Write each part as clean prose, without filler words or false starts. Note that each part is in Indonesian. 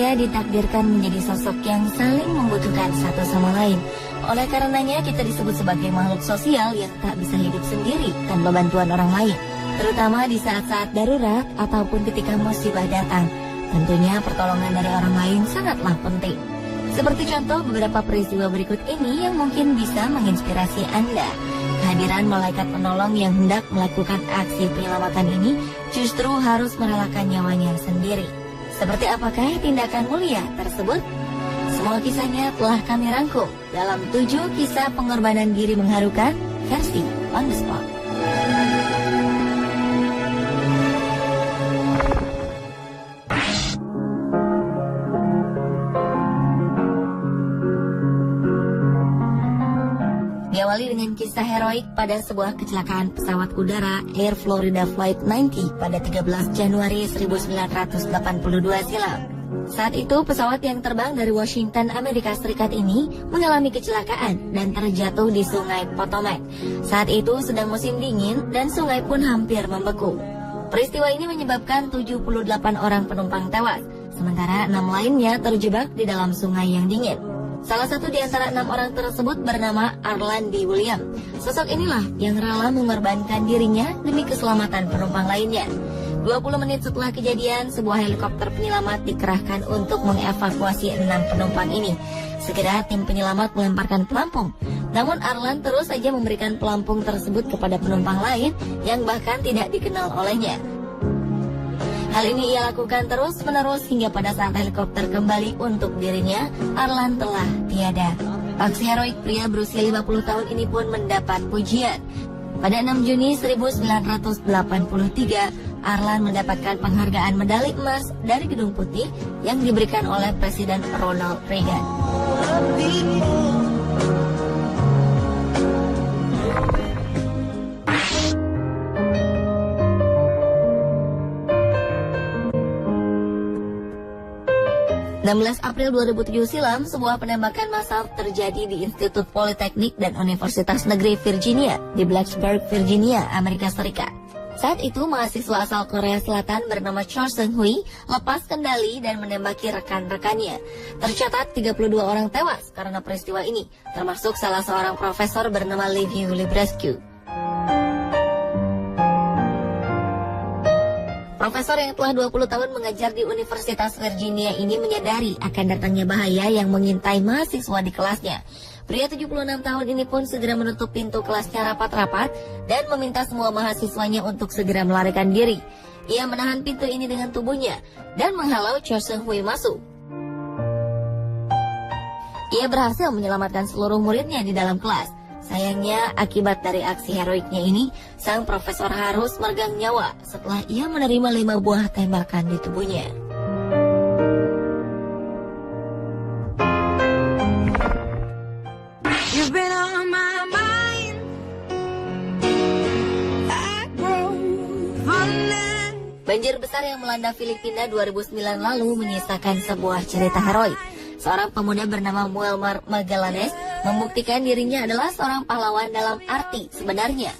manusia ditakdirkan menjadi sosok yang saling membutuhkan satu sama lain. Oleh karenanya kita disebut sebagai makhluk sosial yang tak bisa hidup sendiri tanpa bantuan orang lain, terutama di saat-saat darurat ataupun ketika musibah datang. Tentunya pertolongan dari orang lain sangatlah penting. Seperti contoh beberapa peristiwa berikut ini yang mungkin bisa menginspirasi Anda. Kehadiran malaikat penolong yang hendak melakukan aksi penyelamatan ini justru harus merelakan nyawanya sendiri. Seperti apakah tindakan mulia tersebut? Semua kisahnya telah kami rangkum dalam 7 kisah pengorbanan diri mengharukan versi On The Spot. Diawali dengan kisah heroik pada sebuah kecelakaan pesawat udara Air Florida Flight 90 pada 13 Januari 1982 silam. Saat itu pesawat yang terbang dari Washington, Amerika Serikat ini mengalami kecelakaan dan terjatuh di sungai Potomac. Saat itu sedang musim dingin dan sungai pun hampir membeku. Peristiwa ini menyebabkan 78 orang penumpang tewas, sementara 6 lainnya terjebak di dalam sungai yang dingin. Salah satu di antara 6 orang tersebut bernama Arlan D. William. Sosok inilah yang rela mengorbankan dirinya demi keselamatan penumpang lainnya. 20 menit setelah kejadian, sebuah helikopter penyelamat dikerahkan untuk mengevakuasi 6 penumpang ini. Segera tim penyelamat melemparkan pelampung. Namun Arlan terus saja memberikan pelampung tersebut kepada penumpang lain yang bahkan tidak dikenal olehnya. Hal ini ia lakukan terus-menerus hingga pada saat helikopter kembali untuk dirinya, Arlan telah tiada. Aksi heroik pria berusia 50 tahun ini pun mendapat pujian. Pada 6 Juni 1983, Arlan mendapatkan penghargaan medali emas dari Gedung Putih yang diberikan oleh Presiden Ronald Reagan. 16 April 2007 silam, sebuah penembakan massal terjadi di Institut Politeknik dan Universitas Negeri Virginia di Blacksburg, Virginia, Amerika Serikat. Saat itu, mahasiswa asal Korea Selatan bernama Cho Seung-hui lepas kendali dan menembaki rekan-rekannya. Tercatat 32 orang tewas karena peristiwa ini, termasuk salah seorang profesor bernama Liviu Librescu. Profesor yang telah 20 tahun mengajar di Universitas Virginia ini menyadari akan datangnya bahaya yang mengintai mahasiswa di kelasnya. Pria 76 tahun ini pun segera menutup pintu kelasnya rapat-rapat dan meminta semua mahasiswanya untuk segera melarikan diri. Ia menahan pintu ini dengan tubuhnya dan menghalau Cho Seung-hui masuk. Ia berhasil menyelamatkan seluruh muridnya di dalam kelas. Sayangnya, akibat dari aksi heroiknya ini, sang profesor harus meregang nyawa setelah ia menerima 5 buah tembakan di tubuhnya. Banjir besar yang melanda Filipina 2009 lalu menyisakan sebuah cerita heroik. Seorang pemuda bernama Muammar Magallanes membuktikan dirinya adalah seorang pahlawan dalam arti sebenarnya.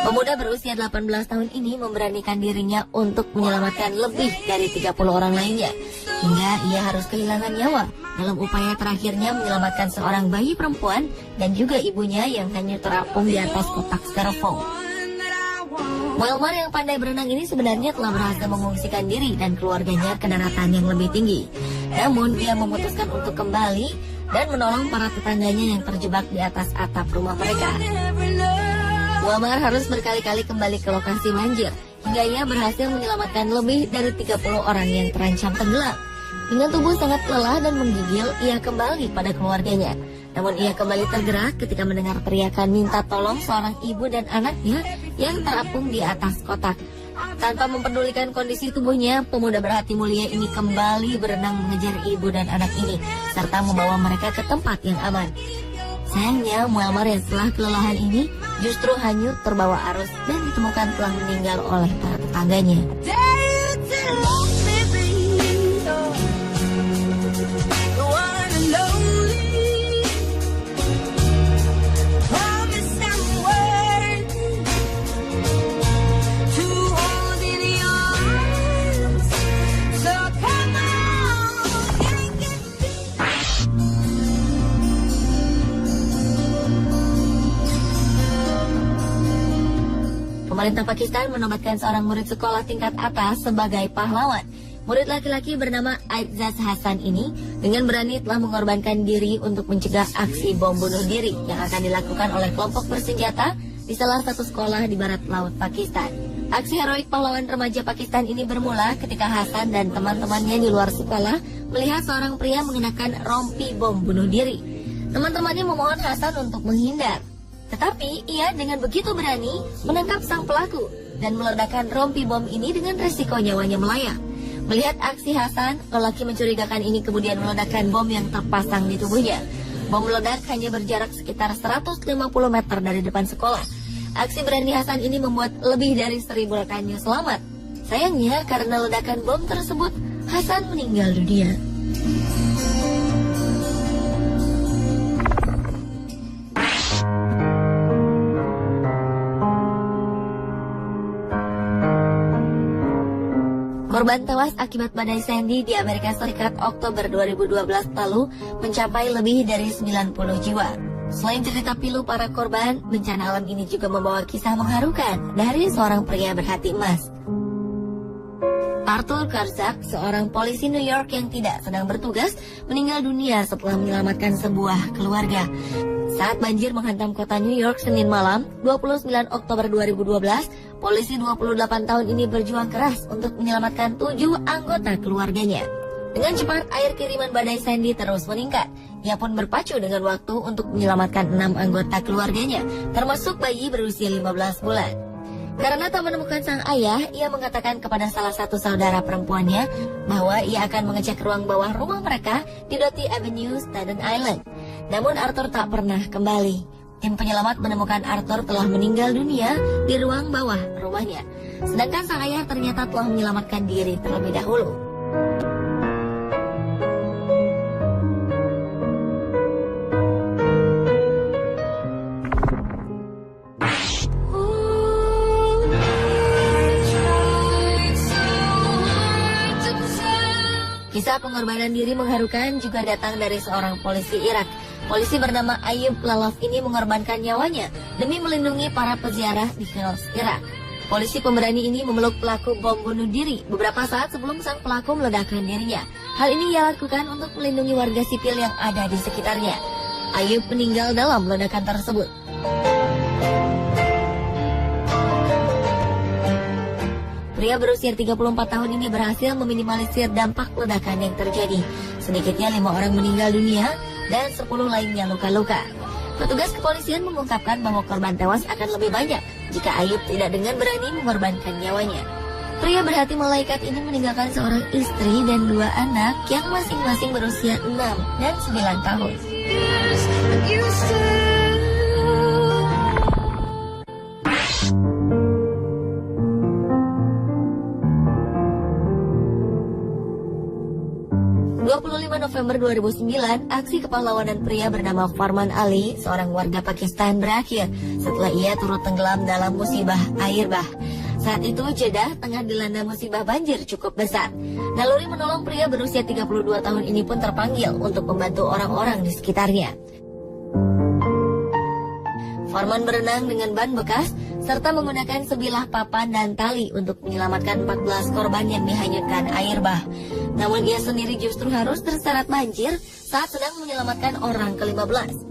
Pemuda berusia 18 tahun ini memberanikan dirinya untuk menyelamatkan lebih dari 30 orang lainnya, hingga ia harus kehilangan nyawa dalam upaya terakhirnya menyelamatkan seorang bayi perempuan dan juga ibunya yang hanya terapung di atas kotak styrofoam. Muammar yang pandai berenang ini sebenarnya telah berhasil mengungsikan diri dan keluarganya ke daratan yang lebih tinggi. Namun ia memutuskan untuk kembali dan menolong para tetangganya yang terjebak di atas atap rumah mereka. Muammar harus berkali-kali kembali ke lokasi banjir hingga ia berhasil menyelamatkan lebih dari 30 orang yang terancam tenggelam. Dengan tubuh sangat lelah dan menggigil, ia kembali pada keluarganya. Namun ia kembali tergerak ketika mendengar teriakan minta tolong seorang ibu dan anaknya yang terapung di atas kotak. Tanpa memperdulikan kondisi tubuhnya, pemuda berhati mulia ini kembali berenang mengejar ibu dan anak ini, serta membawa mereka ke tempat yang aman. Sayangnya, Muammar yang telah kelelahan ini justru hanyut terbawa arus dan ditemukan telah meninggal oleh para tetangganya. Pemerintah Pakistan menobatkan seorang murid sekolah tingkat atas sebagai pahlawan. Murid laki-laki bernama Aizzaz Hasan ini dengan berani telah mengorbankan diri untuk mencegah aksi bom bunuh diri yang akan dilakukan oleh kelompok bersenjata di salah satu sekolah di barat laut Pakistan. Aksi heroik pahlawan remaja Pakistan ini bermula ketika Hasan dan teman-temannya di luar sekolah melihat seorang pria mengenakan rompi bom bunuh diri. Teman-temannya memohon Hasan untuk menghindar. Tetapi ia dengan begitu berani menangkap sang pelaku dan meledakkan rompi bom ini dengan resiko nyawanya melayang. Melihat aksi Hasan, lelaki mencurigakan ini kemudian meledakkan bom yang terpasang di tubuhnya. Bom meledak hanya berjarak sekitar 150 meter dari depan sekolah. Aksi berani Hasan ini membuat lebih dari 1.000 rekannya selamat. Sayangnya karena ledakan bom tersebut, Hasan meninggal dunia. Korban tewas akibat badai Sandy di Amerika Serikat Oktober 2012 lalu mencapai lebih dari 90 jiwa. Selain cerita pilu para korban, bencana alam ini juga membawa kisah mengharukan dari seorang pria berhati emas. Arthur Karzak, seorang polisi New York yang tidak sedang bertugas, meninggal dunia setelah menyelamatkan sebuah keluarga. Saat banjir menghantam kota New York Senin malam, 29 Oktober 2012, polisi 28 tahun ini berjuang keras untuk menyelamatkan 7 anggota keluarganya. Dengan cepat, air kiriman badai Sandy terus meningkat. Ia pun berpacu dengan waktu untuk menyelamatkan 6 anggota keluarganya, termasuk bayi berusia 15 bulan. Karena tak menemukan sang ayah, ia mengatakan kepada salah satu saudara perempuannya bahwa ia akan mengecek ruang bawah rumah mereka di Doty Avenue, Staten Island. Namun Arthur tak pernah kembali. Tim penyelamat menemukan Arthur telah meninggal dunia di ruang bawah rumahnya. Sedangkan sang ayah ternyata telah menyelamatkan diri terlebih dahulu. Kisah pengorbanan diri mengharukan juga datang dari seorang polisi Irak. Polisi bernama Ayub Lalov ini mengorbankan nyawanya demi melindungi para peziarah di Fils, Irak. Polisi pemberani ini memeluk pelaku bom bunuh diri beberapa saat sebelum sang pelaku meledakkan dirinya. Hal ini ia lakukan untuk melindungi warga sipil yang ada di sekitarnya. Ayub meninggal dalam ledakan tersebut. Pria berusia 34 tahun ini berhasil meminimalisir dampak ledakan yang terjadi. Sedikitnya 5 orang meninggal dunia dan 10 lainnya luka-luka. Petugas kepolisian mengungkapkan bahwa korban tewas akan lebih banyak jika Ayub tidak dengan berani mengorbankan nyawanya. Pria berhati malaikat ini meninggalkan seorang istri dan 2 anak yang masing-masing berusia 6 dan 9 tahun. 25 November 2009, aksi kepahlawanan pria bernama Farman Ali, seorang warga Pakistan, berakhir setelah ia turut tenggelam dalam musibah air bah. Saat itu Jeddah tengah dilanda musibah banjir cukup besar. Naluri menolong pria berusia 32 tahun ini pun terpanggil untuk membantu orang-orang di sekitarnya. Farman berenang dengan ban bekas serta menggunakan sebilah papan dan tali untuk menyelamatkan 14 korban yang dihanyutkan air bah. Namun ia sendiri justru harus terseret banjir saat sedang menyelamatkan orang ke-15.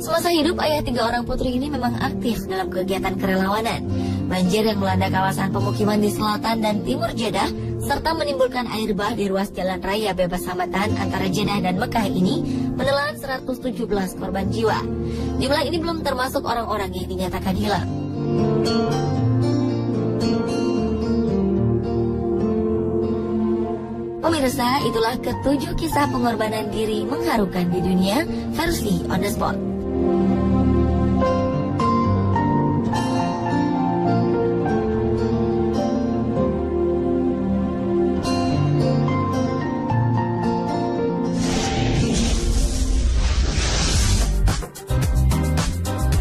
Semasa hidup, ayah 3 orang putri ini memang aktif dalam kegiatan kerelawanan. Banjir yang melanda kawasan pemukiman di selatan dan timur Jeddah serta menimbulkan air bah di ruas jalan raya bebas hambatan antara Jeddah dan Mekah ini menelan 117 korban jiwa. Jumlah ini belum termasuk orang-orang yang dinyatakan hilang. Pemirsa, itulah ke-7 kisah pengorbanan diri mengharukan di dunia versi On The Spot.